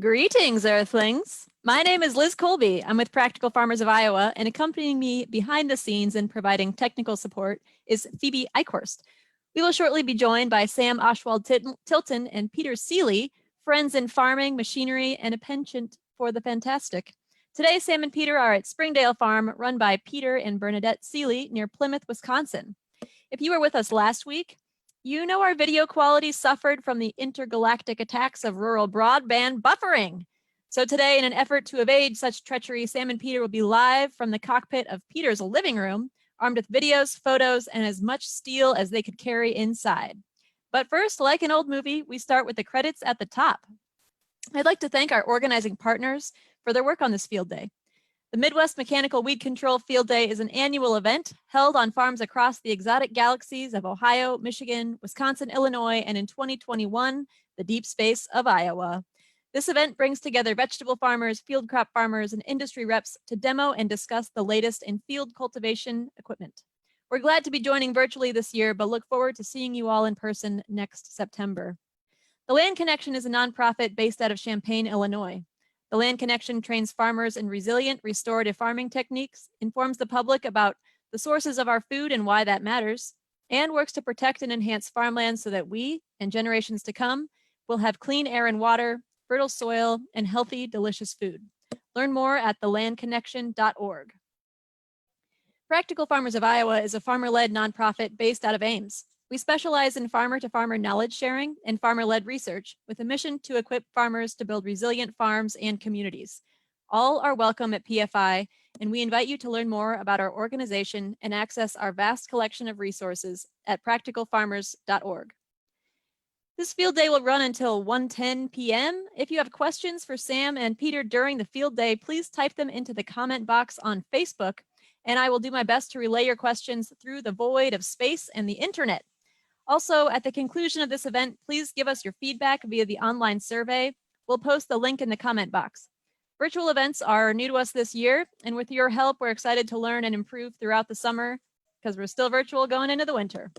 Greetings, Earthlings. My name is Liz Colby. I'm with Practical Farmers of Iowa, and accompanying me behind the scenes and providing technical support is Phoebe Eichhorst. We will shortly be joined by Sam Oschwald Tilton and Peter Seeley, friends in farming, machinery, and a penchant for the fantastic. Today, Sam and Peter are at Springdale Farm, run by Peter and Bernadette Seeley near Plymouth, Wisconsin. If you were with us last week, you know our video quality suffered from the intergalactic attacks of rural broadband buffering. So today, in an effort to evade such treachery, Sam and Peter will be live from the cockpit of Peter's living room, armed with videos, photos, and as much steel as they could carry inside. But first, like an old movie, we start with the credits at the top. I'd like to thank our organizing partners for their work on this field day. The Midwest Mechanical Weed Control Field Day is an annual event held on farms across the exotic galaxies of Ohio, Michigan, Wisconsin, Illinois, and in 2021, the deep space of Iowa. This event brings together vegetable farmers, field crop farmers, and industry reps to demo and discuss the latest in field cultivation equipment. We're glad to be joining virtually this year, but look forward to seeing you all in person next September. The Land Connection is a nonprofit based out of Champaign, Illinois. The Land Connection trains farmers in resilient, restorative farming techniques, informs the public about the sources of our food and why that matters, and works to protect and enhance farmland so that we, and generations to come, will have clean air and water, fertile soil, and healthy, delicious food. Learn more at thelandconnection.org. Practical Farmers of Iowa is a farmer-led nonprofit based out of Ames. We specialize in farmer-to-farmer knowledge sharing and farmer-led research with a mission to equip farmers to build resilient farms and communities. All are welcome at PFI, and we invite you to learn more about our organization and access our vast collection of resources at practicalfarmers.org. This field day will run until 1:10 p.m. If you have questions for Sam and Peter during the field day, please type them into the comment box on Facebook, and I will do my best to relay your questions through the void of space and the internet. Also, at the conclusion of this event, please give us your feedback via the online survey. We'll post the link in the comment box. Virtual events are new to us this year, and with your help, we're excited to learn and improve throughout the summer because we're still virtual going into the winter.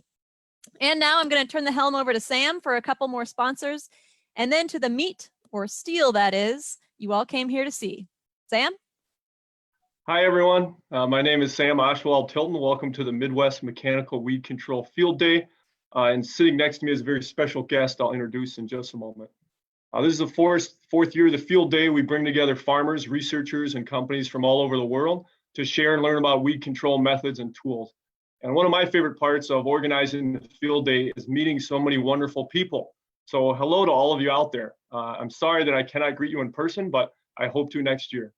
And now I'm going to turn the helm over to Sam for a couple more sponsors, and then to the meat, or steel that is, you all came here to see. Sam? Hi, everyone. My name is Sam Oschwald Tilton. Welcome to the Midwest Mechanical Weed Control Field Day. And sitting next to me is a very special guest I'll introduce in just a moment. This is the fourth year of the field day. We bring together farmers, researchers, and companies from all over the world to share and learn about weed control methods and tools. And one of my favorite parts of organizing the field day is meeting so many wonderful people. So hello to all of you out there. I'm sorry that I cannot greet you in person, but I hope to next year.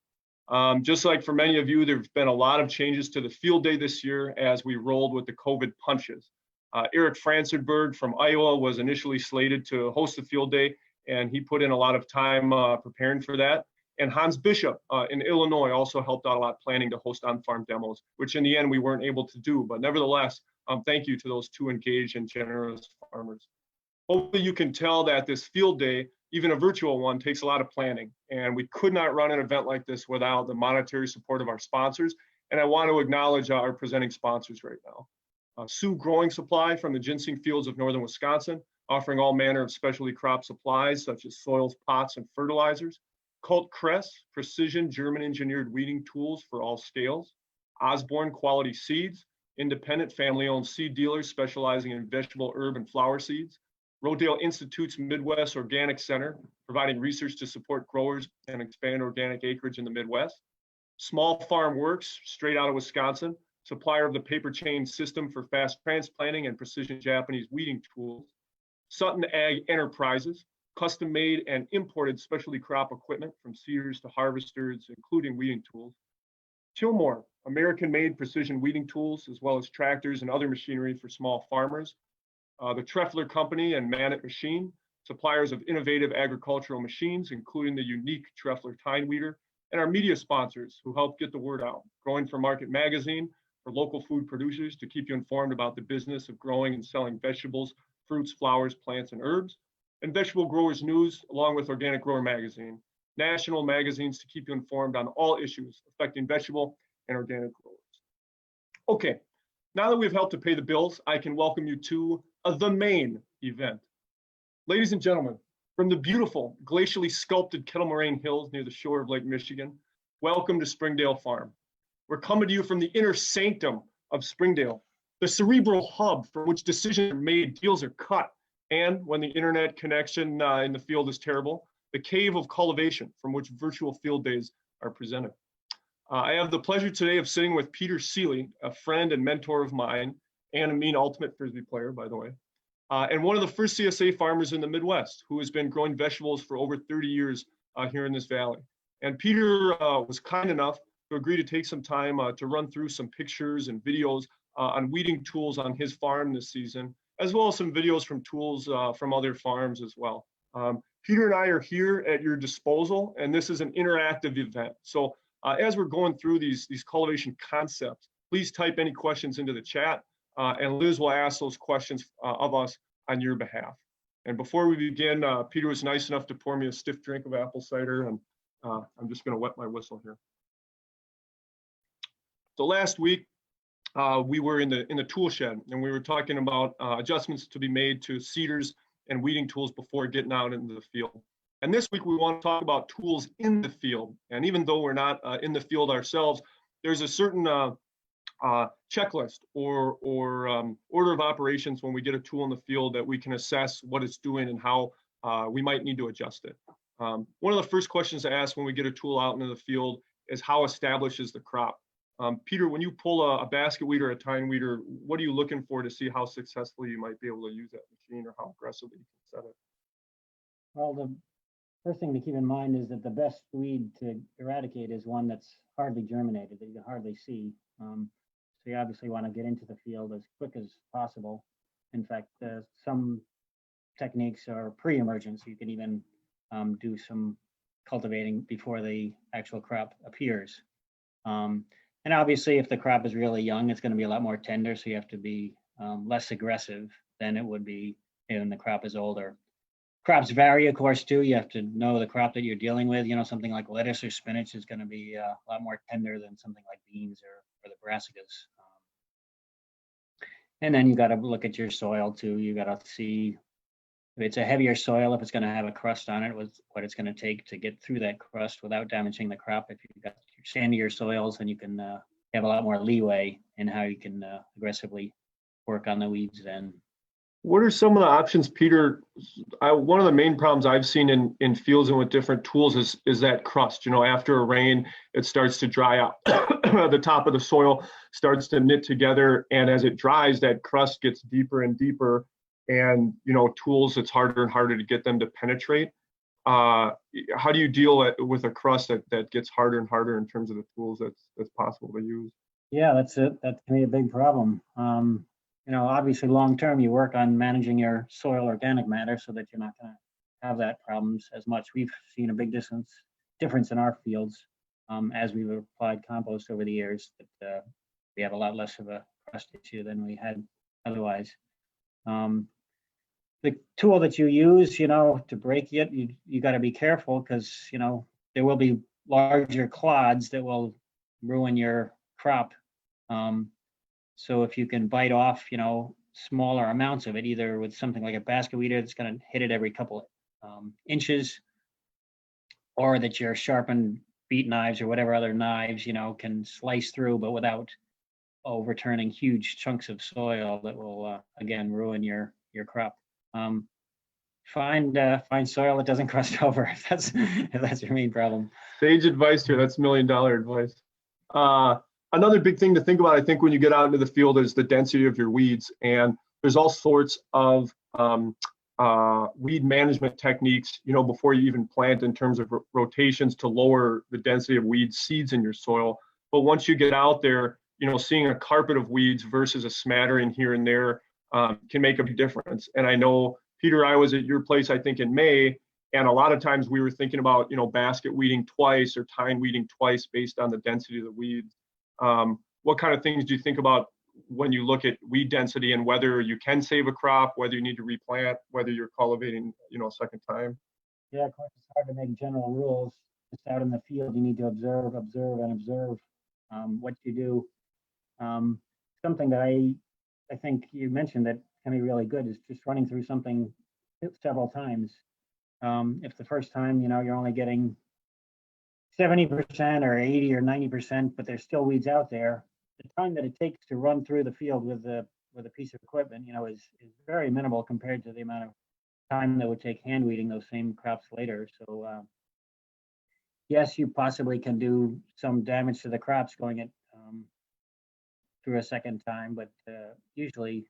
Just like for many of you, there's been a lot of changes to the field day this year as we rolled with the COVID punches. Eric Franzenberg from Iowa was initially slated to host the field day, and he put in a lot of time preparing for that. And Hans Bishop in Illinois also helped out a lot planning to host on-farm demos, which in the end we weren't able to do. But nevertheless, thank you to those two engaged and generous farmers. Hopefully you can tell that this field day, even a virtual one, takes a lot of planning. And we could not run an event like this without the monetary support of our sponsors. And I want to acknowledge our presenting sponsors right now. Sioux Growing Supply from the ginseng fields of northern Wisconsin, offering all manner of specialty crop supplies such as soils, pots, and fertilizers. Cult Cress, precision German engineered weeding tools for all scales. Osborne Quality Seeds, independent family-owned seed dealers specializing in vegetable, herb, and flower seeds. Rodale Institute's Midwest Organic Center, providing research to support growers and expand organic acreage in the Midwest. Small Farm Works, straight out of Wisconsin, supplier of the paper chain system for fast transplanting and precision Japanese weeding tools. Sutton Ag Enterprises, custom made and imported specialty crop equipment from seeders to harvesters, including weeding tools. Tillmore, American-made precision weeding tools, as well as tractors and other machinery for small farmers. The Treffler Company and Manet Machine, suppliers of innovative agricultural machines, including the unique Treffler Tine Weeder, and our media sponsors who help get the word out. Growing for Market Magazine, for local food producers to keep you informed about the business of growing and selling vegetables, fruits, flowers, plants, and herbs. And Vegetable Growers News, along with Organic Grower Magazine, national magazines to keep you informed on all issues affecting vegetable and organic growers. Okay, now that we've helped to pay the bills, I can welcome you to the main event. Ladies and gentlemen, From the beautiful glacially sculpted Kettle Moraine Hills near the shore of Lake Michigan, welcome to Springdale Farm. We're coming to you from the inner sanctum of Springdale, the cerebral hub from which decisions are made, deals are cut, and when the internet connection in the field is terrible, the cave of cultivation from which virtual field days are presented. I have the pleasure today of sitting with Peter Seeley, a friend and mentor of mine, and a mean ultimate Frisbee player, by the way, and one of the first CSA farmers in the Midwest who has been growing vegetables for over 30 years here in this valley. And Peter was kind enough to agree to take some time to run through some pictures and videos on weeding tools on his farm this season, as well as some videos from tools from other farms as well. Peter and I are here at your disposal, and this is an interactive event. So as we're going through these cultivation concepts, please type any questions into the chat, and Liz will ask those questions of us on your behalf. And before we begin, Peter was nice enough to pour me a stiff drink of apple cider, and I'm just going to wet my whistle here. So last week, we were in the tool shed, and we were talking about adjustments to be made to seeders and weeding tools before getting out into the field. And this week we want to talk about tools in the field. And even though we're not in the field ourselves, there's a certain checklist or order of operations when we get a tool in the field that we can assess what it's doing and how we might need to adjust it. One of the first questions to ask when we get a tool out into the field is how established is the crop? Peter, when you pull a basket weeder or a tine weeder, what are you looking for to see how successfully you might be able to use that machine or how aggressively you can set it? Well, the first thing to keep in mind is that the best weed to eradicate is one that's hardly germinated, that you can hardly see. So you obviously want to get into the field as quick as possible. In fact, some techniques are pre-emergent, so you can even do some cultivating before the actual crop appears. And obviously, if the crop is really young, it's going to be a lot more tender, so you have to be less aggressive than it would be when the crop is older. Crops vary, of course, too. You have to know the crop that you're dealing with. You know, something like lettuce or spinach is going to be a lot more tender than something like beans or the brassicas. And then you got to look at your soil, too. You got to see if it's a heavier soil, if it's going to have a crust on it, what it's going to take to get through that crust without damaging the crop. If you've got sandier soils, then you can have a lot more leeway in how you can aggressively work on the weeds then. What are some of the options, Peter? One of the main problems I've seen in fields and with different tools is that crust. You know, after a rain, it starts to dry out. The top of the soil starts to knit together, and as it dries, that crust gets deeper and deeper. And you know, tools, it's harder and harder to get them to penetrate. How do you deal with a crust that gets harder and harder in terms of the tools that's possible to use? Yeah, that's it. That can be a big problem. You know, obviously, long term, you work on managing your soil organic matter so that you're not going to have that problems as much. We've seen a big difference in our fields as we've applied compost over the years. That we have a lot less of a crust issue than we had otherwise. The tool that you use, you know, to break it, you got to be careful because, you know, there will be larger clods that will ruin your crop. So if you can bite off, you know, smaller amounts of it, either with something like a basket weeder that's going to hit it every couple inches, or that your sharpened beet knives or whatever other knives, you know, can slice through, but without overturning huge chunks of soil that will again ruin your crop. Find soil that doesn't crust over if that's your main problem. Sage advice here. That's $1 million advice. Another big thing to think about, I think, when you get out into the field is the density of your weeds. And there's all sorts of weed management techniques, you know, before you even plant in terms of rotations to lower the density of weed seeds in your soil. But once you get out there, you know, seeing a carpet of weeds versus a smattering here and there can make a big difference. And I know, Peter, I was at your place, I think, in May, and a lot of times we were thinking about, you know, basket weeding twice or tine weeding twice based on the density of the weeds. What kind of things do you think about when you look at weed density and whether you can save a crop, whether you need to replant, whether you're cultivating, you know, a second time? Yeah, of course, it's hard to make general rules. Just out in the field, you need to observe what you do. Something that I think you mentioned that can be really good is just running through something several times. If the first time, you're only getting 70% or 80 or 90%, but there's still weeds out there, the time that it takes to run through the field with a piece of equipment, is very minimal compared to the amount of time that would take hand weeding those same crops later. So yes, you possibly can do some damage to the crops going it through a second time, but usually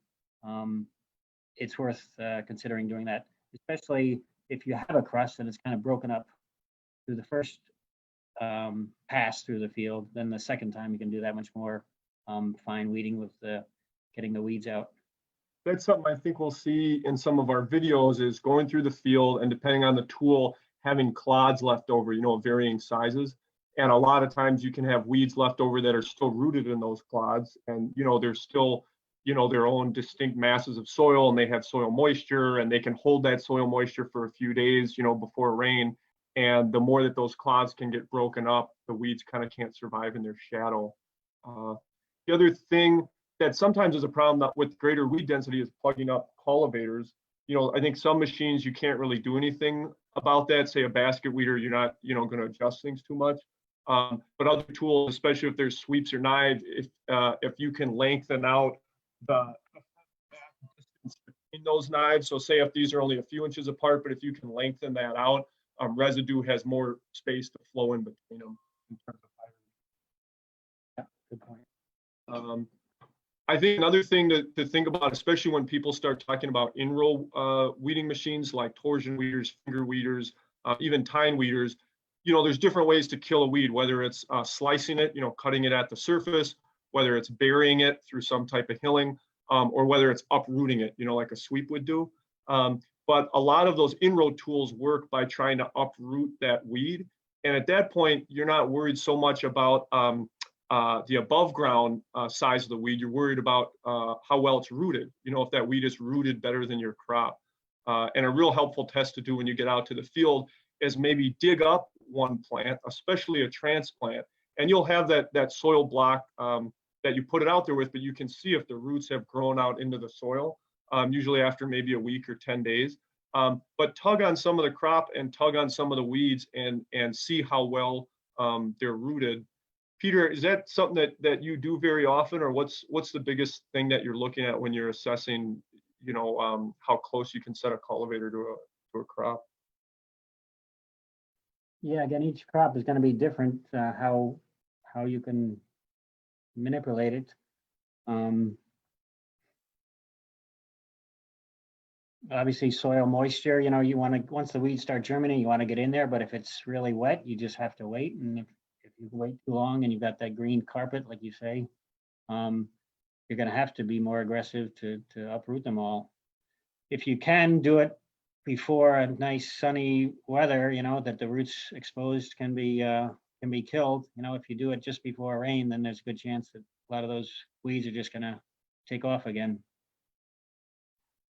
it's worth considering doing that, especially if you have a crust and it's kind of broken up through the first pass through the field. Then the second time you can do that much more fine weeding with getting the weeds out. That's something I think we'll see in some of our videos, is going through the field and depending on the tool, having clods left over, of varying sizes. And a lot of times you can have weeds left over that are still rooted in those clods. And, they're still, their own distinct masses of soil, and they have soil moisture, and they can hold that soil moisture for a few days, before rain. And the more that those clods can get broken up, the weeds kind of can't survive in their shadow. The other thing that sometimes is a problem with greater weed density is plugging up cultivators. I think some machines you can't really do anything about that. Say a basket weeder, you're not, going to adjust things too much. But other tools, especially if there's sweeps or knives, if you can lengthen out the distance between those knives. So say if these are only a few inches apart, but if you can lengthen that out, residue has more space to flow in between them in terms of fiber. Yeah, good point. I think another thing to think about, especially when people start talking about in-row weeding machines like torsion weeders, finger weeders, even tine weeders, there's different ways to kill a weed, whether it's slicing it, cutting it at the surface, whether it's burying it through some type of hilling, or whether it's uprooting it, like a sweep would do. But a lot of those in-row tools work by trying to uproot that weed. And at that point, you're not worried so much about the above ground size of the weed. You're worried about how well it's rooted. If that weed is rooted better than your crop. And a real helpful test to do when you get out to the field is maybe dig up one plant, especially a transplant, and you'll have that soil block that you put it out there with, but you can see if the roots have grown out into the soil, usually after maybe a week or 10 days. But tug on some of the crop and tug on some of the weeds and see how well they're rooted. Peter, is that something that you do very often, or what's the biggest thing that you're looking at when you're assessing, how close you can set a cultivator to a crop? Yeah, again, each crop is going to be different, how you can manipulate it. Obviously soil moisture, you want to, once the weeds start germinating, you want to get in there, but if it's really wet, you just have to wait. And if you wait too long and you've got that green carpet, like you say, you're going to have to be more aggressive to uproot them all. If you can do it before a nice sunny weather, that the roots exposed can be killed. If you do it just before rain, then there's a good chance that a lot of those weeds are just going to take off again.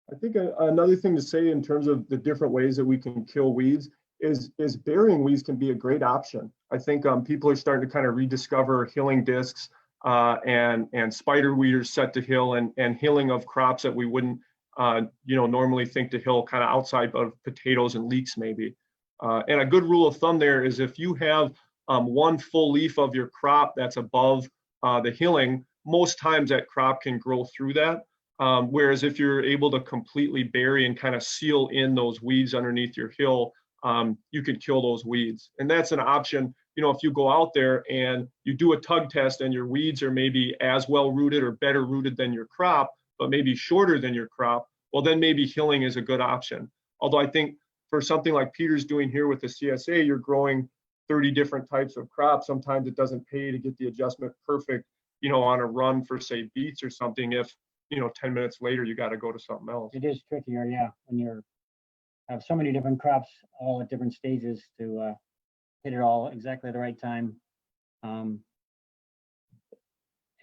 I think another thing to say in terms of the different ways that we can kill weeds is burying weeds can be a great option. I think people are starting to kind of rediscover hilling discs and spider weeders set to hill and hilling of crops that we wouldn't normally think to hill kind of outside of potatoes and leeks maybe. And a good rule of thumb there is if you have one full leaf of your crop that's above the hilling, most times that crop can grow through that. Whereas if you're able to completely bury and kind of seal in those weeds underneath your hill, you can kill those weeds. And that's an option, if you go out there and you do a tug test and your weeds are maybe as well rooted or better rooted than your crop, but maybe shorter than your crop, well, then maybe hilling is a good option. Although I think for something like Peter's doing here with the CSA, you're growing 30 different types of crops. Sometimes it doesn't pay to get the adjustment perfect, on a run for say beets or something if 10 minutes later, you got to go to something else. It is trickier, yeah, when you have so many different crops all at different stages to hit it all exactly at the right time.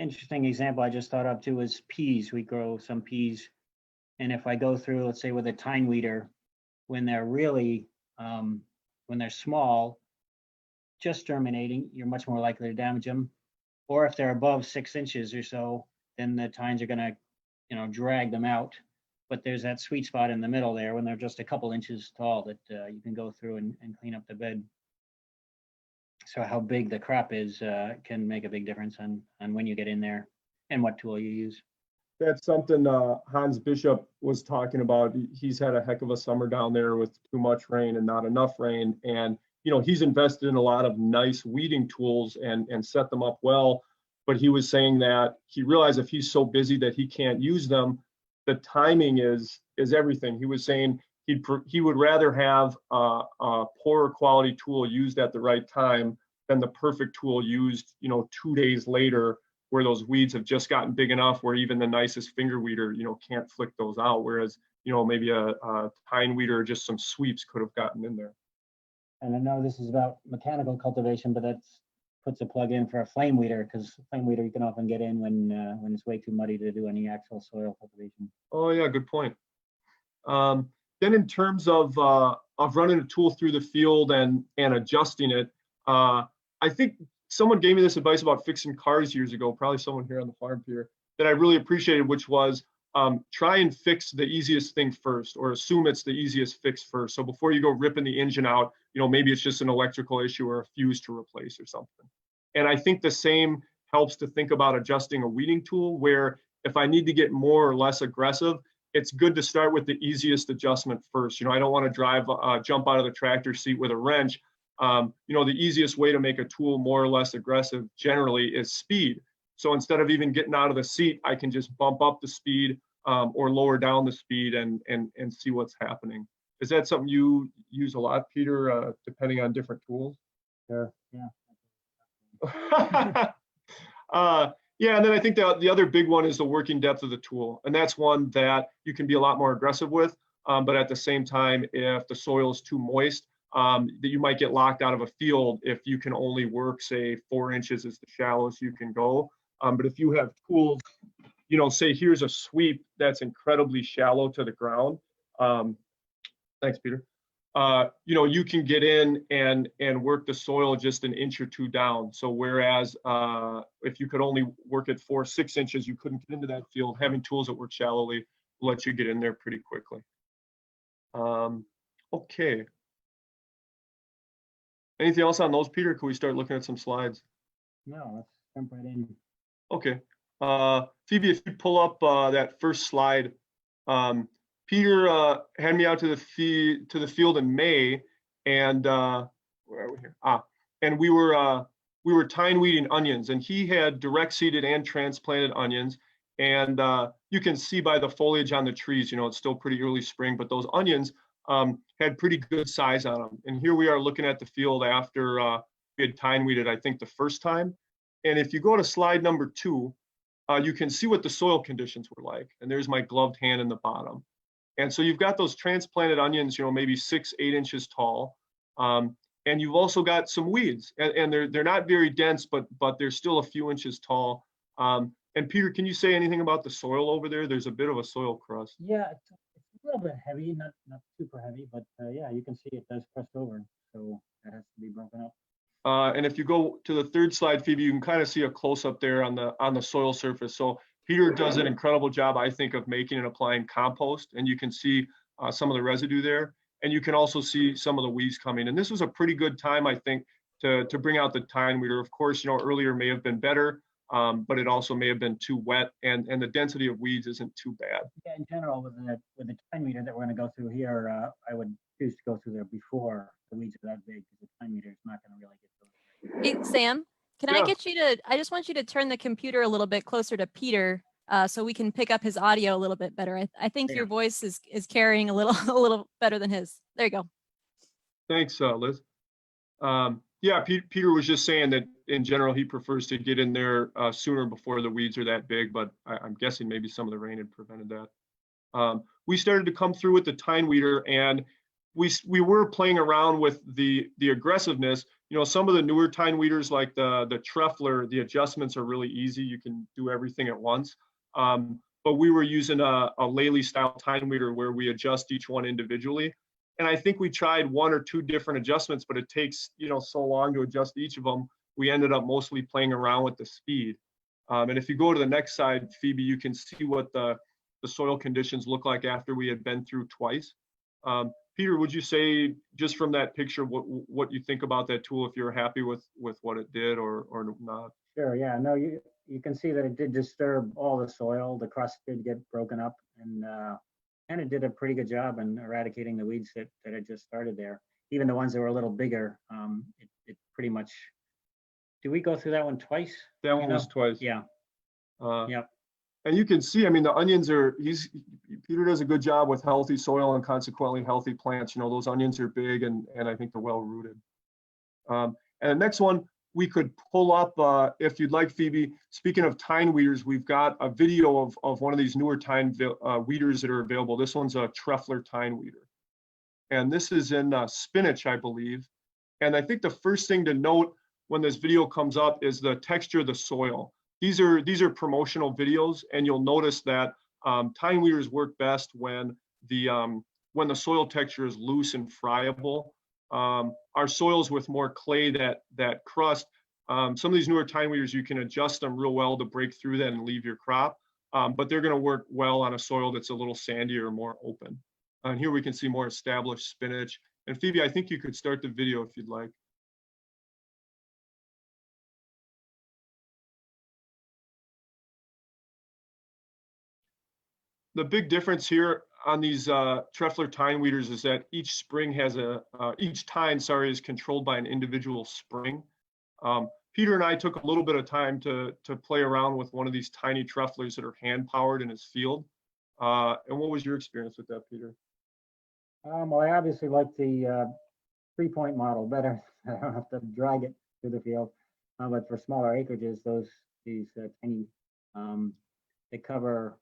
Interesting example I just thought of too is peas. We grow some peas, and if I go through, let's say with a tine weeder, when they're really, when they're small, just germinating, you're much more likely to damage them. Or if they're above 6 inches or so, then the tines are going to drag them out. but there's that sweet spot in the middle there when they're just a couple inches tall that you can go through and clean up the bed. So how big the crop is can make a big difference on when you get in there and what tool you use. That's something Hans Bishop was talking about. He's had a heck of a summer down there with too much rain and not enough rain. And, you know, he's invested in a lot of nice weeding tools and set them up well. But he was saying that he realized if he's so busy that he can't use them, the timing is everything. He was saying he would rather have a poorer quality tool used at the right time than the perfect tool used, you know, 2 days later, where those weeds have just gotten big enough where even the nicest finger weeder, you know, can't flick those out. Whereas, you know, maybe a tine weeder or just some sweeps could have gotten in there. And I know this is about mechanical cultivation, but that puts a plug in for a flame weeder, because flame weeder you can often get in when it's way too muddy to do any actual soil cultivation. Oh yeah, good point. Then in terms of running a tool through the field and adjusting it, I think someone gave me this advice about fixing cars years ago, probably someone here on the farm here, that I really appreciated, which was try and fix the easiest thing first, or assume it's the easiest fix first. So before you go ripping the engine out, you know, maybe it's just an electrical issue or a fuse to replace or something. And I think the same helps to think about adjusting a weeding tool, where if I need to get more or less aggressive, it's good to start with the easiest adjustment first. You know, I don't want to jump out of the tractor seat with a wrench. You know, the easiest way to make a tool more or less aggressive generally is speed. So instead of even getting out of the seat, I can just bump up the speed or lower down the speed and see what's happening. Is that something you use a lot, Peter, depending on different tools? Sure. Yeah. Yeah, and then I think the other big one is the working depth of the tool. And that's one that you can be a lot more aggressive with. But at the same time, if the soil is too moist, that you might get locked out of a field if you can only work, say, 4 inches is the shallowest you can go. But if you have tools, you know, say here's a sweep that's incredibly shallow to the ground. Thanks, Peter. You know, you can get in and work the soil just an inch or two down. So whereas if you could only work at 4 or 6 inches, you couldn't get into that field. Having tools that work shallowly will let you get in there pretty quickly. Okay. Anything else on those, Peter? Can we start looking at some slides? No, let's jump right in. Okay. Phoebe, if you pull up that first slide, Peter had me out to the field in May, and where are we here? And we were tine weeding onions, and he had direct seeded and transplanted onions. And you can see by the foliage on the trees, you know, it's still pretty early spring, but those onions had pretty good size on them. And here we are looking at the field after we had tine weeded, I think, the first time. And if you go to slide number 2, you can see what the soil conditions were like. And there's my gloved hand in the bottom. And so you've got those transplanted onions, you know, maybe 6, 8 inches tall. And you've also got some weeds, and they're not very dense, but they're still a few inches tall. And Peter, can you say anything about the soil over there? There's a bit of a soil crust. Yeah, it's a little bit heavy, not super heavy, but yeah, you can see it does crust over, so that has to be broken up. And if you go to the third slide, Phoebe, you can kind of see a close up there on the soil surface. So Peter does an incredible job, I think, of making and applying compost, and you can see some of the residue there, and you can also see some of the weeds coming. And this was a pretty good time, I think, to bring out the tine weeder. Of course, you know, earlier may have been better, but it also may have been too wet, and the density of weeds isn't too bad. Yeah, in general, with the tine meter that we're going to go through here, I would choose to go through there before the weeds are that big, because the tine meter is not going to really get those. Hey, Sam, can I get you to, I just want you to turn the computer a little bit closer to Peter so we can pick up his audio a little bit better. I think your voice is carrying a little better than his. There you go. Thanks, Liz. Yeah, Peter was just saying that in general, he prefers to get in there sooner before the weeds are that big, but I'm guessing maybe some of the rain had prevented that. We started to come through with the tine weeder, and we were playing around with the aggressiveness. You know, some of the newer tine weeders like the Treffler, the adjustments are really easy. You can do everything at once. But we were using a Lely style tine weeder where we adjust each one individually. And I think we tried 1 or 2 different adjustments, but it takes, you know, so long to adjust each of them. We ended up mostly playing around with the speed. And if you go to the next slide, Phoebe, you can see what the the soil conditions look like after we had been through twice. Peter, would you say just from that picture what you think about that tool, if you're happy with what it did or not? Sure, yeah, no, you can see that it did disturb all the soil. The crust did get broken up, and it did a pretty good job in eradicating the weeds that had just started there. Even the ones that were a little bigger, it pretty much. Did we go through that one twice? That one was twice. Yeah. Yep. And you can see, I mean, the onions are, Peter does a good job with healthy soil and consequently healthy plants. You know, those onions are big and I think they're well rooted. And the next one we could pull up, if you'd like, Phoebe. Speaking of tine weeders, we've got a video of one of these newer tine weeders that are available. This one's a Trefler tine weeder. And this is in spinach, I believe. And I think the first thing to note when this video comes up is the texture of the soil. These are promotional videos, and you'll notice that tine weeders work best when the soil texture is loose and friable. Our soils with more clay, that crust, some of these newer tine weeders, you can adjust them real well to break through that and leave your crop, but they're going to work well on a soil that's a little sandier or more open. And here we can see more established spinach. And Phoebe, I think you could start the video if you'd like. The big difference here on these Trefler tine weeders is that each spring has each tine, is controlled by an individual spring. Peter and I took a little bit of time to play around with one of these tiny Treflers that are hand powered in his field. And what was your experience with that, Peter? Well, I obviously like the 3-point model better. I don't have to drag it through the field. But for smaller acreages, these tiny, they cover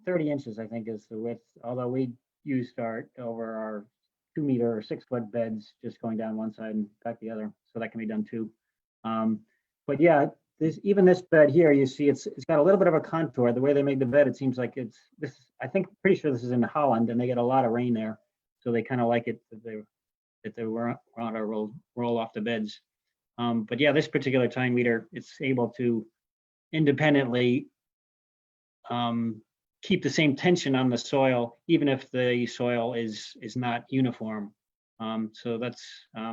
30 inches, I think, is the width. Although we used over our 2 meter or 6 foot beds, just going down one side and back the other, so that can be done too. But yeah, even this bed here, you see it's got a little bit of a contour. The way they made the bed, it seems like this. I think pretty sure this is in Holland, and they get a lot of rain there, so they kind of like it that they weren't on to roll off the beds. But yeah, this particular tine weeder, it's able to independently keep the same tension on the soil, even if the soil is not uniform. So that's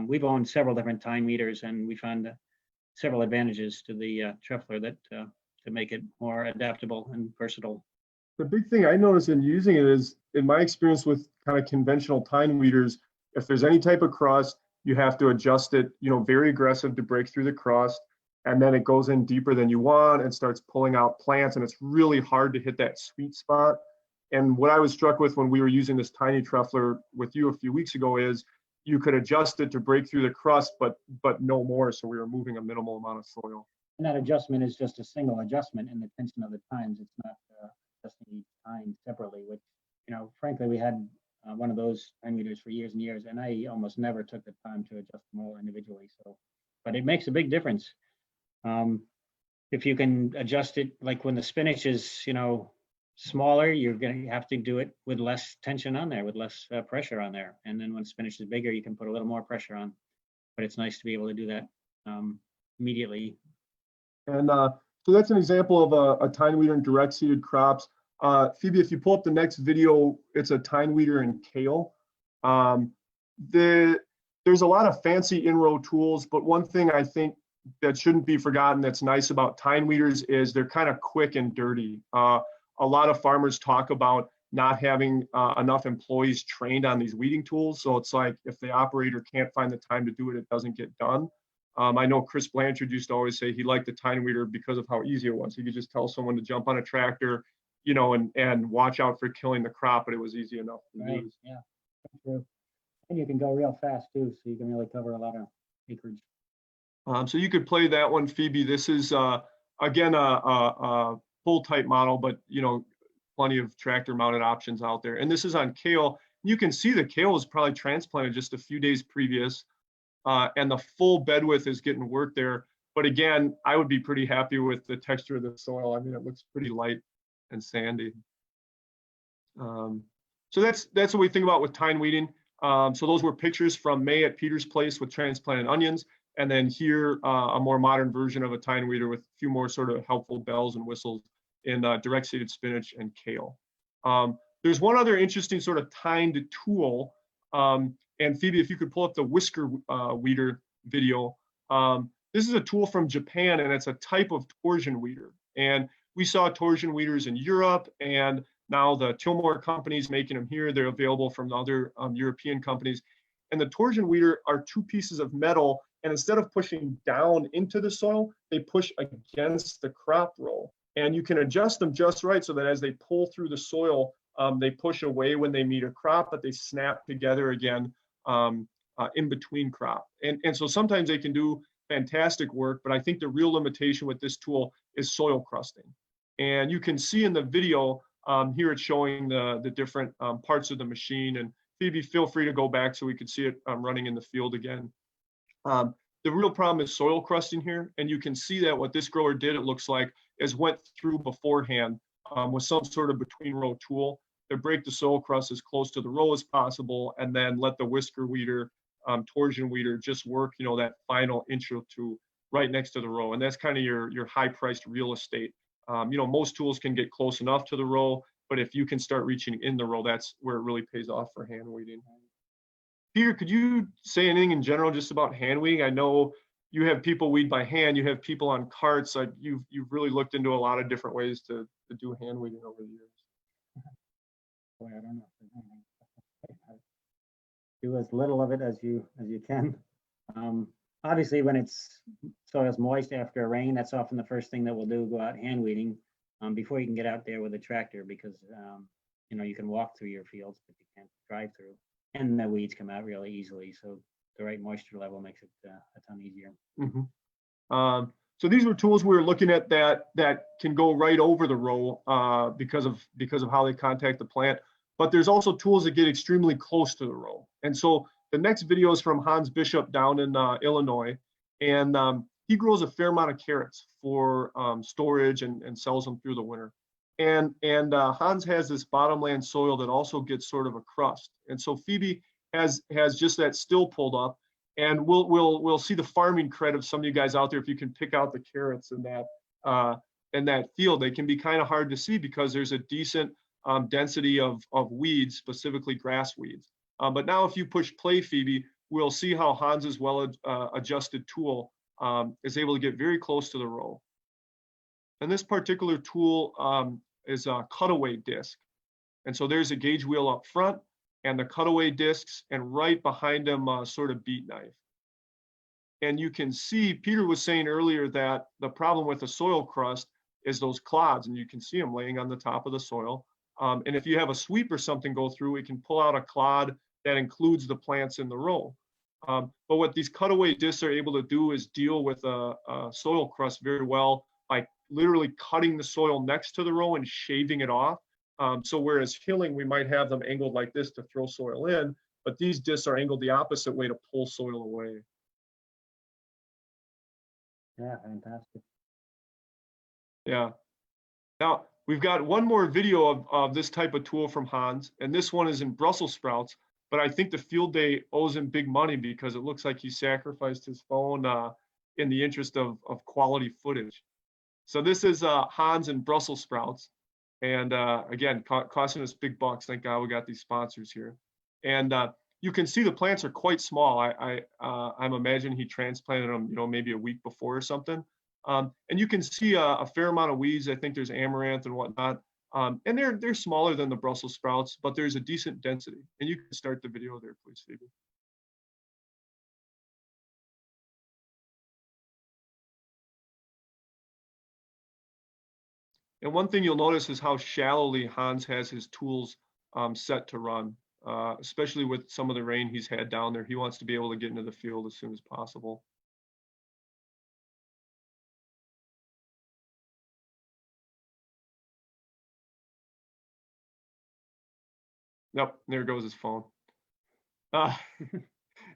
we've owned several different tine weeders, and we found several advantages to the Trefler that to make it more adaptable and versatile. The big thing I noticed in using it is, in my experience with kind of conventional tine weeders, if there's any type of crust, you have to adjust it, very aggressive to break through the crust. And then it goes in deeper than you want and starts pulling out plants, and it's really hard to hit that sweet spot. And what I was struck with when we were using this tiny Trefler with you a few weeks ago is you could adjust it to break through the crust, but no more. So we were moving a minimal amount of soil. And that adjustment is just a single adjustment in the tension of the tines. It's not adjusting each tine separately, which, frankly, we had one of those tine weeders for years and years, and I almost never took the time to adjust them all individually. So, but it makes a big difference. If you can adjust it, like when the spinach is, smaller, you're going to have to do it with less tension on there, with less pressure on there. And then when spinach is bigger, you can put a little more pressure on. But it's nice to be able to do that immediately. And so that's an example of a tine weeder in direct seeded crops. Phoebe, if you pull up the next video, it's a tine weeder in kale. There's a lot of fancy in-row tools, but one thing I think that shouldn't be forgotten that's nice about tine weeders is they're kind of quick and dirty. A lot of farmers talk about not having enough employees trained on these weeding tools. So it's like if the operator can't find the time to do it, it doesn't get done. I know Chris Blanchard used to always say he liked the tine weeder because of how easy it was. He could just tell someone to jump on a tractor, and watch out for killing the crop, but it was easy enough to use. Yeah, that's true. And you can go real fast too, so you can really cover a lot of acreage. So you could play that one, Phoebe. This is again a full type model, but plenty of tractor mounted options out there. And this is on kale. You can see the kale is probably transplanted just a few days previous, and the full bed width is getting work there. But again, I would be pretty happy with the texture of the soil. I mean, it looks pretty light and sandy. So that's what we think about with tine weeding. So those were pictures from May at Peter's place with transplanted onions. And then here, a more modern version of a tine weeder with a few more sort of helpful bells and whistles in direct seeded spinach and kale. There's one other interesting sort of timed tool. And Phoebe, if you could pull up the whisker weeder video. This is a tool from Japan, and it's a type of torsion weeder. And we saw torsion weeders in Europe, and now the Tilmore company's making them here. They're available from other European companies. And the torsion weeder are two pieces of metal, and instead of pushing down into the soil, they push against the crop row. And you can adjust them just right so that as they pull through the soil, they push away when they meet a crop, but they snap together again in between crop. And so sometimes they can do fantastic work, but I think the real limitation with this tool is soil crusting. And you can see in the video, here it's showing the different parts of the machine. And Phoebe, feel free to go back so we could see it running in the field again. The real problem is soil crusting here. And you can see that what this grower did, it looks like, is went through beforehand with some sort of between row tool to break the soil crust as close to the row as possible, and then let the whisker weeder, torsion weeder just work, you know, that final inch or two right next to the row. And that's kind of your high-priced real estate. You know, most tools can get close enough to the row, but if you can start reaching in the row, that's where it really pays off for hand weeding. Peter, could you say anything in general just about hand weeding? I know you have people weed by hand, you have people on carts. You've really looked into a lot of different ways to do hand weeding over the years. Boy, I don't know. Do as little of it as you can. Obviously, when soil's moist after a rain, that's often the first thing that we'll do, go out hand weeding before you can get out there with a tractor, because you know, you can walk through your fields, but you can't drive through, and the weeds come out really easily. So the right moisture level makes it a ton easier. Mm-hmm. So these were tools we were looking at that can go right over the row because of how they contact the plant. But there's also tools that get extremely close to the row. And so the next video is from Hans Bishop down in Illinois, and he grows a fair amount of carrots for storage and sells them through the winter. And Hans has this bottomland soil that also gets sort of a crust. And so Phoebe has just that still pulled up, and we'll see the farming credit of some of you guys out there. If you can pick out the carrots in that field, they can be kind of hard to see because there's a decent density of weeds, specifically grass weeds. But now if you push play, Phoebe, we'll see how Hans's well-adjusted tool is able to get very close to the row. And this particular tool is a cutaway disc. And so there's a gauge wheel up front and the cutaway discs, and right behind them sort of beat knife. And you can see, Peter was saying earlier that the problem with the soil crust is those clods, and you can see them laying on the top of the soil. And if you have a sweep or something go through, it can pull out a clod that includes the plants in the row. But what these cutaway discs are able to do is deal with a soil crust very well by literally cutting the soil next to the row and shaving it off. So whereas hilling, we might have them angled like this to throw soil in, but these discs are angled the opposite way to pull soil away. Yeah, fantastic. Yeah. Now, we've got one more video of this type of tool from Hans, and this one is in Brussels sprouts, but I think the field day owes him big money because it looks like he sacrificed his phone in the interest of quality footage. So this is Hans in Brussels sprouts. And again, costing us big bucks. Thank God we got these sponsors here. And you can see the plants are quite small. I'm imagining he transplanted them, you know, maybe a week before or something. And you can see a fair amount of weeds. I think there's amaranth and whatnot. And they're smaller than the Brussels sprouts, but there's a decent density. And you can start the video there, please, Phoebe. And one thing you'll notice is how shallowly Hans has his tools set to run, especially with some of the rain he's had down there. He wants to be able to get into the field as soon as possible. Yep, there goes his phone.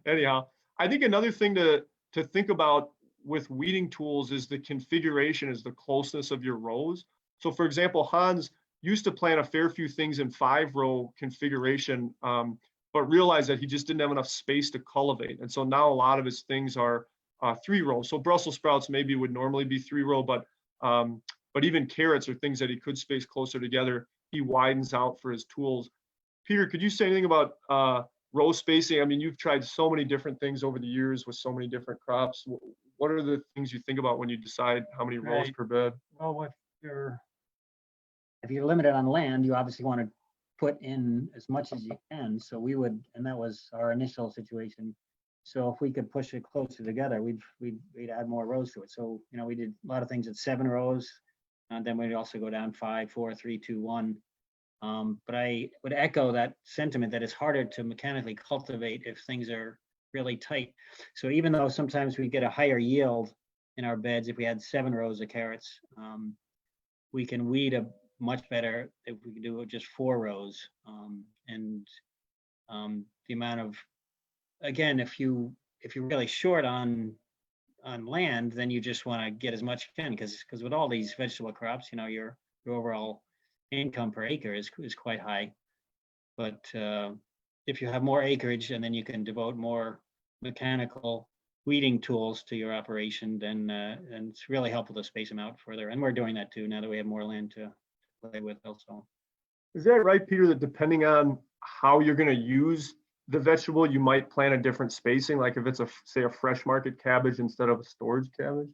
Anyhow, I think another thing to think about with weeding tools is the configuration, is the closeness of your rows. So for example, Hans used to plant a fair few things in 5-row configuration, but realized that he just didn't have enough space to cultivate. And so now a lot of his things are 3-row. So Brussels sprouts maybe would normally be 3-row, but even carrots are things that he could space closer together. he widens out for his tools. Peter, could you say anything about row spacing? I mean, you've tried so many different things over the years with so many different crops. What are the things you think about when you decide how many rows Right. per bed? Well, if you're limited on land, you obviously want to put in as much as you can. So we would, and that was our initial situation. So if we could push it closer together, we'd add more rows to it. So, you know, we did a lot of things at 7 rows, and then we'd also go down 5, 4, 3, 2, 1. But I would echo that sentiment that it's harder to mechanically cultivate if things are really tight. So even though sometimes we get a higher yield in our beds, if we had 7 rows of carrots, we can weed a much better if we can do just 4 rows. And the amount of, again, if you're really short on land, then you just want to get as much you can, because with all these vegetable crops, you know, your overall income per acre is quite high. But if you have more acreage and then you can devote more mechanical weeding tools to your operation, then it's really helpful to space them out further. And we're doing that too now that we have more land to play with also. Is that right, Peter, that depending on how you're going to use the vegetable, you might plant a different spacing? Like if it's say a fresh market cabbage instead of a storage cabbage?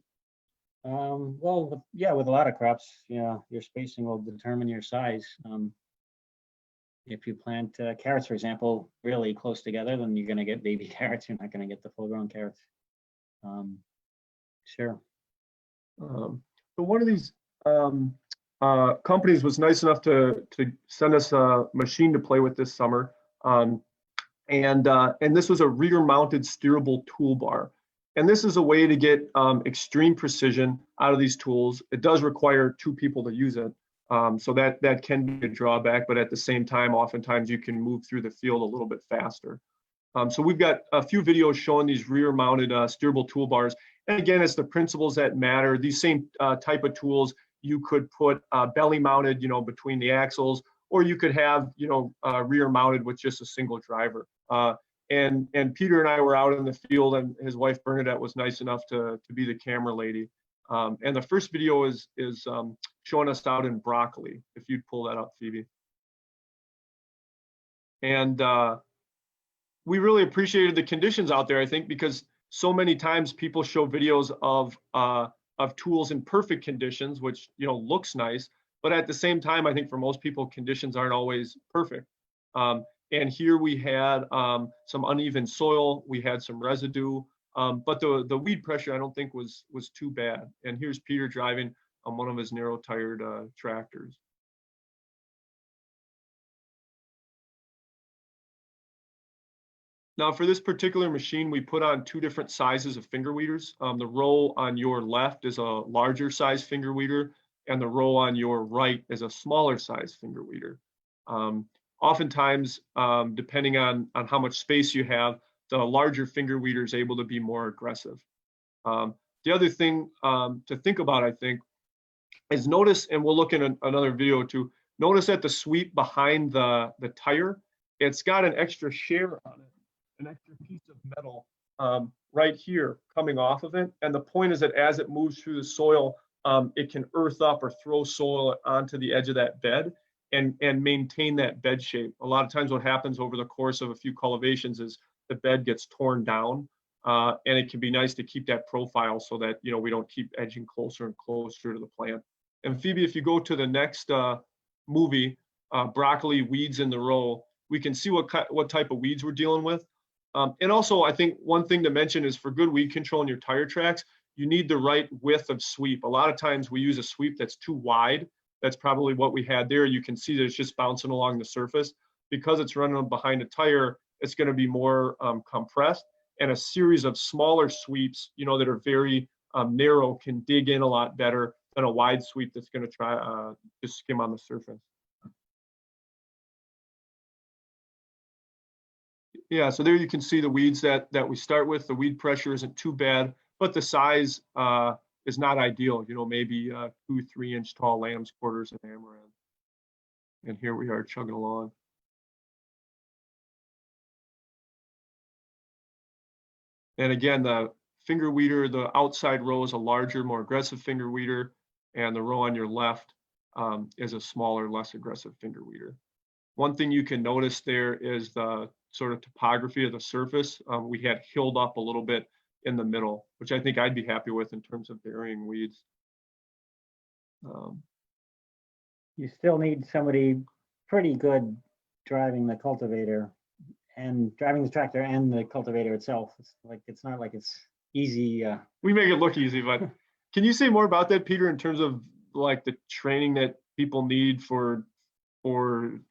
Well, yeah, with a lot of crops, yeah, your spacing will determine your size. If you plant carrots, for example, really close together, then you're going to get baby carrots. You're not going to get the full-grown carrots. Sure. So one of these companies was nice enough to send us a machine to play with this summer. And this was a rear-mounted steerable toolbar. And this is a way to get extreme precision out of these tools. It does require 2 people to use it. So that can be a drawback, but at the same time, oftentimes you can move through the field a little bit faster. So we've got a few videos showing these rear-mounted steerable toolbars. And again, it's the principles that matter. These same type of tools, you could put belly-mounted, you know, between the axles, or you could have, you know, rear-mounted with just a single driver. And Peter and I were out in the field, and his wife Bernadette was nice enough to be the camera lady. And the first video is showing us out in broccoli. If you'd pull that up, Phoebe. And we really appreciated the conditions out there, I think, because so many times people show videos of tools in perfect conditions, which, you know, looks nice, but at the same time, I think for most people, conditions aren't always perfect. And here we had some uneven soil, we had some residue, but the weed pressure I don't think was too bad. And here's Peter driving on one of his narrow-tired tractors. Now for this particular machine, we put on 2 different sizes of finger weeders. The row on your left is a larger size finger weeder, and the row on your right is a smaller size finger weeder. Oftentimes, depending on how much space you have, the larger finger weeder is able to be more aggressive. The other thing to think about, I think, is notice, and we'll look in another video too, notice that the sweep behind the tire, it's got an extra share on it, an extra piece of metal right here coming off of it. And the point is that as it moves through the soil, it can earth up or throw soil onto the edge of that bed and maintain that bed shape. A lot of times what happens over the course of a few cultivations is the bed gets torn down, and it can be nice to keep that profile so that, you know, we don't keep edging closer and closer to the plant. And Phoebe, if you go to the next movie, broccoli weeds in the row, we can see what type of weeds we're dealing with. And also, I think one thing to mention is for good weed control in your tire tracks, you need the right width of sweep. A lot of times we use a sweep that's too wide. That's probably what we had there. You can see that it's just bouncing along the surface. Because it's running behind a tire, it's going to be more compressed. And a series of smaller sweeps, you know, that are very narrow can dig in a lot better than a wide sweep that's going to try just skim on the surface. Yeah, so there you can see the weeds that we start with. The weed pressure isn't too bad, but the size is not ideal. You know, maybe 2-3 inch tall lamb's quarters and amaranth. And here we are chugging along. And again, the finger weeder, the outside row is a larger, more aggressive finger weeder, and the row on your left is a smaller, less aggressive finger weeder. One thing you can notice there is the sort of topography of the surface. We had hilled up a little bit in the middle, which I think I'd be happy with in terms of burying weeds. You still need somebody pretty good driving the cultivator and driving the tractor and the cultivator itself. It's not like it's easy. We make it look easy, but can you say more about that, Peter, in terms of like the training that people need for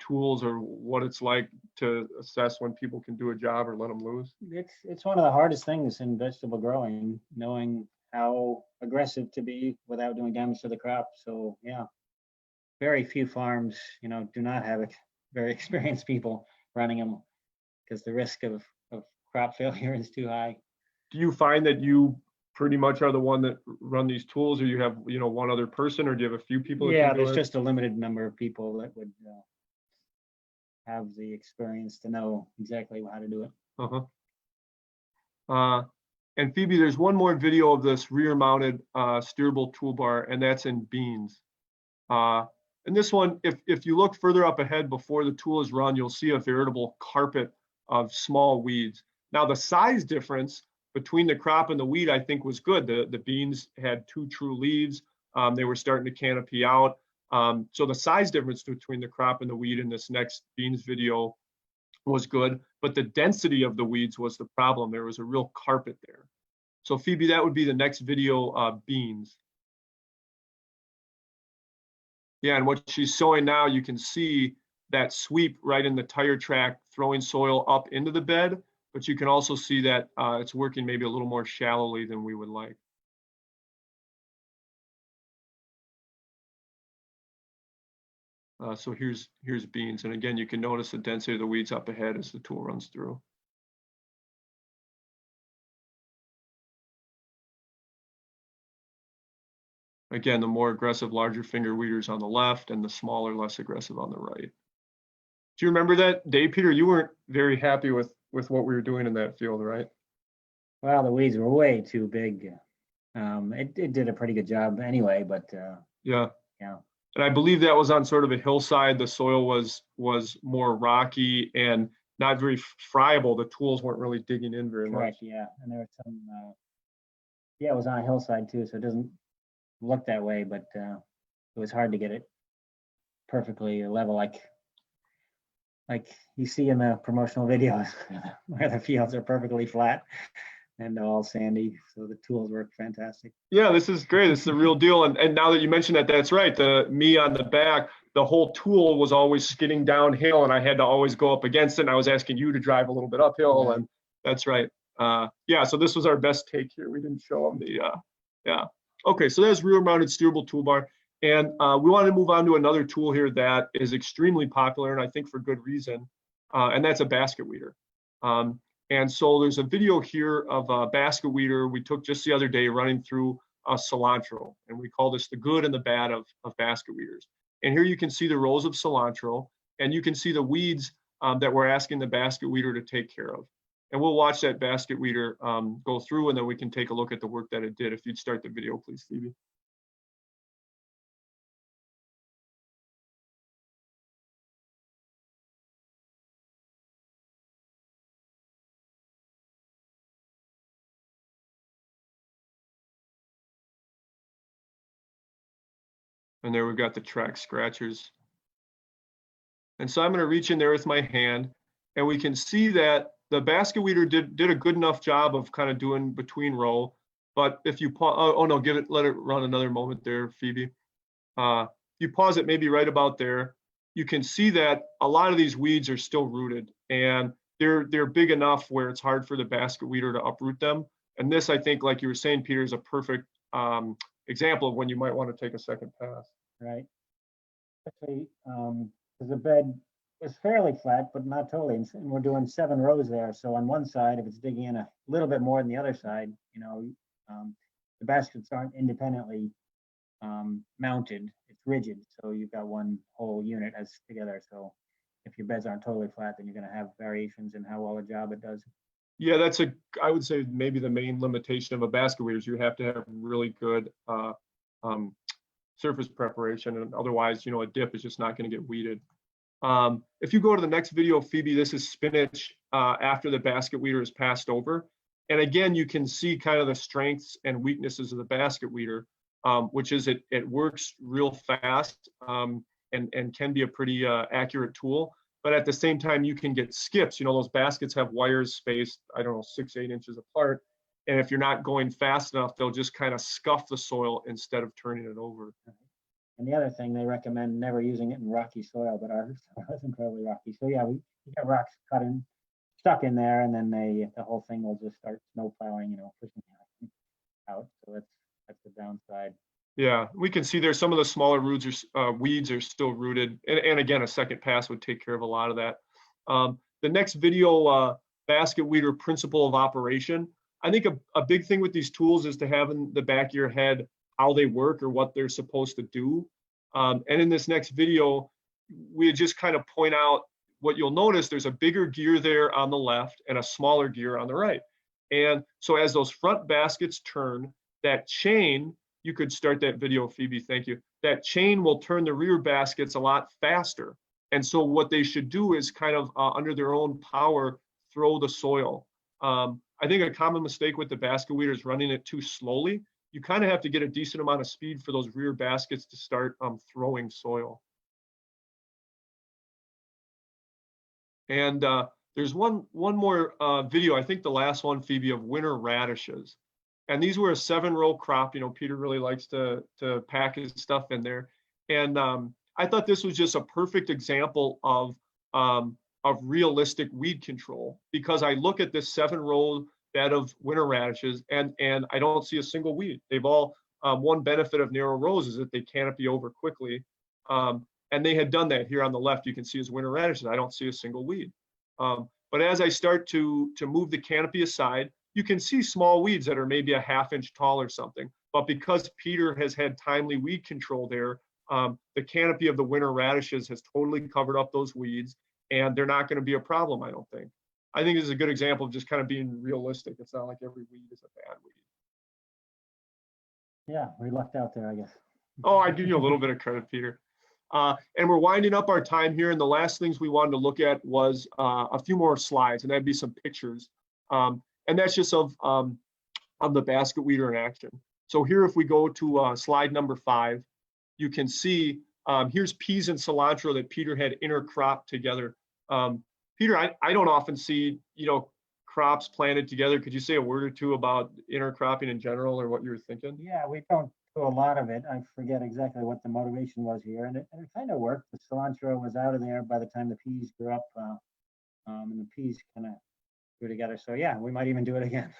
tools, or what it's like to assess when people can do a job or let them loose? It's one of the hardest things in vegetable growing, knowing how aggressive to be without doing damage to the crop. So yeah, very few farms, do not have very experienced people running them because the risk of crop failure is too high. Do you find that you pretty much are the one that run these tools, or you have one other person, or do you have a few people that Yeah, can do there's it? just a limited number of people that would have the experience to know exactly how to do it. And Phoebe, there's one more video of this rear mounted steerable toolbar, and that's in beans. And this one, if you look further up ahead before the tool is run, you'll see a veritable carpet of small weeds. Now the size difference between the crop and the weed, I think, was good. The beans had 2 true leaves. They were starting to canopy out. So the size difference between the crop and the weed in this next beans video was good, but the density of the weeds was the problem. There was a real carpet there. So Phoebe, that would be the next video, beans. Yeah, and what she's showing now, you can see that sweep right in the tire track, throwing soil up into the bed, but you can also see that it's working maybe a little more shallowly than we would like. So here's beans, and again, you can notice the density of the weeds up ahead as the tool runs through. Again, the more aggressive, larger finger weeders on the left, and the smaller, less aggressive on the right. Do you remember that day, Peter? You weren't very happy with what we were doing in that field, right? Well, the weeds were way too big. It did a pretty good job anyway, but Yeah. yeah. And I believe that was on sort of a hillside. The soil was more rocky and not very friable. The tools weren't really digging in very Correct, much. yeah. And there was some, it was on a hillside too, so it doesn't look that way, but it was hard to get it perfectly level, like you see in the promotional videos where the fields are perfectly flat and all sandy. So the tools work fantastic. Yeah, this is great. This is the real deal. And now that you mentioned that, that's right. Me on the back, the whole tool was always skidding downhill, and I had to always go up against it. And I was asking you to drive a little bit uphill, Right. and that's right. Yeah, so this was our best take here. We didn't show them the, yeah. Okay, so that's rear mounted steerable toolbar. And we want to move on to another tool here that is extremely popular, and I think for good reason, and that's a basket weeder. And so there's a video here of a basket weeder we took just the other day running through cilantro, and we call this the good and the bad of basket weeders. And here you can see the rows of cilantro, and you can see the weeds that we're asking the basket weeder to take care of. And we'll watch that basket weeder go through, and then we can take a look at the work that it did. If you'd start the video, please, Phoebe. And there we've got the track scratchers. And so I'm going to reach in there with my hand, and we can see that the basket weeder did a good enough job of kind of doing between row. But if you pause, oh no, let it run another moment there, Phoebe. If you pause it maybe right about there, you can see that a lot of these weeds are still rooted, and they're big enough where it's hard for the basket weeder to uproot them. And this, I think, like you were saying, Peter, is a perfect example of when you might want to take a second pass. Right. Actually, because the bed is fairly flat, but not totally. And we're doing 7 rows there. So on one side, if it's digging in a little bit more than the other side, the baskets aren't independently mounted. It's rigid. So you've got one whole unit as together. So if your beds aren't totally flat, then you're going to have variations in how well a job it does. Yeah, I would say maybe the main limitation of a basket weeder is you have to have really good surface preparation, and otherwise, a dip is just not going to get weeded. If you go to the next video, Phoebe, this is spinach after the basket weeder is passed over. And again, you can see kind of the strengths and weaknesses of the basket weeder, which is it works real fast and can be a pretty accurate tool. But at the same time, you can get skips. Those baskets have wires spaced, I don't know, 6-8 inches apart. And if you're not going fast enough, they'll just kind of scuff the soil instead of turning it over. And the other thing, they recommend never using it in rocky soil, but our soil is incredibly rocky. So yeah, we got rocks stuck in there, and then the whole thing will just start snow plowing, pushing it out. So that's the downside. Yeah, we can see there some of the smaller weeds are still rooted. And again, a second pass would take care of a lot of that. The next video, basket weeder principle of operation. I think a big thing with these tools is to have in the back of your head how they work or what they're supposed to do. And in this next video, we just kind of point out what you'll notice. There's a bigger gear there on the left and a smaller gear on the right. And so as those front baskets turn, that chain, you could start that video, Phoebe, thank you. That chain will turn the rear baskets a lot faster. And so what they should do is kind of under their own power, throw the soil. I think a common mistake with the basket weeder is running it too slowly. You kind of have to get a decent amount of speed for those rear baskets to start throwing soil. And there's one more video, I think the last one, Phoebe, of winter radishes. And these were a 7-row crop. Peter really likes to pack his stuff in there. And I thought this was just a perfect example of realistic weed control, because I look at this 7-row bed of winter radishes and I don't see a single weed. They've all, one benefit of narrow rows is that they canopy over quickly. And they had done that. Here on the left, you can see as winter radishes. I don't see a single weed. But as I start to move the canopy aside, you can see small weeds that are maybe a ½ inch tall or something. But because Peter has had timely weed control there, the canopy of the winter radishes has totally covered up those weeds, and they're not going to be a problem, I don't think. I think this is a good example of just kind of being realistic. It's not like every weed is a bad weed. Yeah, we lucked out there, I guess. Oh, I give you a little bit of credit, Peter. And we're winding up our time here. And the last things we wanted to look at was a few more slides, and that'd be some pictures. And that's just of the basket weeder in action. So here, if we go to slide number 5, you can see here's peas and cilantro that Peter had intercropped together. Peter, I don't often see, crops planted together. Could you say a word or two about intercropping in general, or what you were thinking? Yeah, we don't do a lot of it. I forget exactly what the motivation was here, and it kind of worked. The cilantro was out of there by the time the peas grew up, and the peas kind of grew together. So yeah, we might even do it again.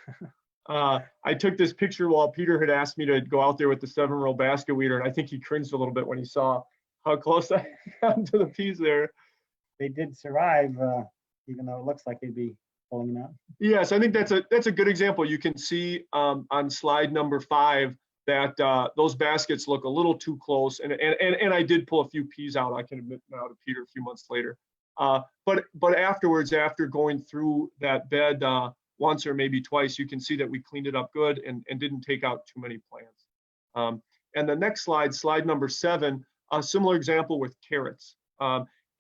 I took this picture while Peter had asked me to go out there with the 7-row basket weeder, and I think he cringed a little bit when he saw how close I got to the peas there. They did survive, even though it looks like they'd be pulling them out. Yes, I think that's a good example. You can see on slide number 5 that those baskets look a little too close, and I did pull a few peas out, I can admit now, to Peter a few months later. But afterwards, after going through that bed once or maybe twice, you can see that we cleaned it up good and didn't take out too many plants. And the next slide, slide number 7, a similar example with carrots.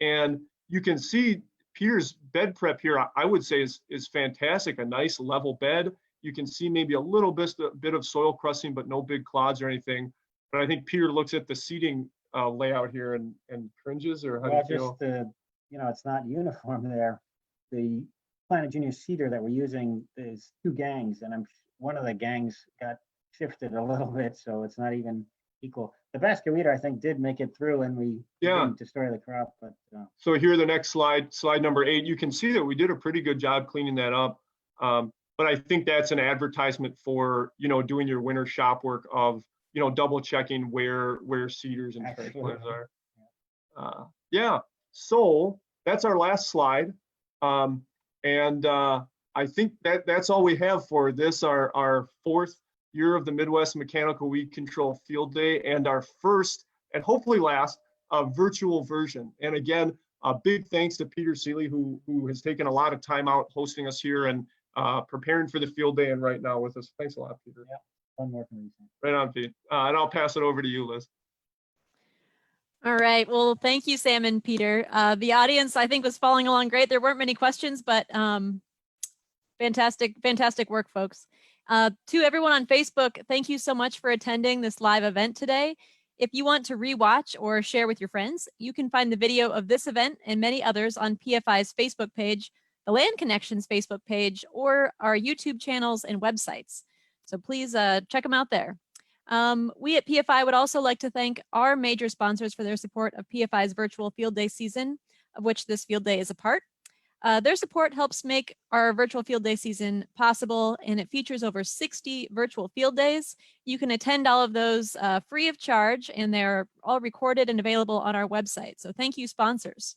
And you can see Peter's bed prep here, I would say is fantastic, a nice level bed. You can see maybe a little bit of soil crusting, but no big clods or anything. But I think Peter looks at the seating layout here and cringes, or how do you feel? Just it's not uniform there. The Planet Junior seeder that we're using is 2 gangs, and one of the gangs got shifted a little bit, so it's not even equal. The basket weeder, I think, did make it through, and we didn't destroy the crop. But so here, the next slide, slide number 8, you can see that we did a pretty good job cleaning that up. But I think that's an advertisement for doing your winter shop work of double checking where seeders and transplanters are. Yeah. So that's our last slide. And I think that's all we have for this, our 4th year of the Midwest Mechanical Weed Control Field Day, and our first, and hopefully last, virtual version. And again, a big thanks to Peter Seeley, who has taken a lot of time out hosting us here and preparing for the field day and right now with us. Thanks a lot, Peter. Yeah, fun working with you. Right on, Pete. And I'll pass it over to you, Liz. All right. Well, thank you, Sam and Peter. The audience, I think, was following along great. There weren't many questions, but fantastic work, folks. To everyone on Facebook, thank you so much for attending this live event today. If you want to rewatch or share with your friends, you can find the video of this event and many others on PFI's Facebook page, the Land Connections Facebook page, or our YouTube channels and websites. So please check them out there. We at PFI would also like to thank our major sponsors for their support of PFI's virtual field day season, of which this field day is a part. Their support helps make our virtual field day season possible, and it features over 60 virtual field days. You can attend all of those free of charge, and they're all recorded and available on our website. So thank you, sponsors.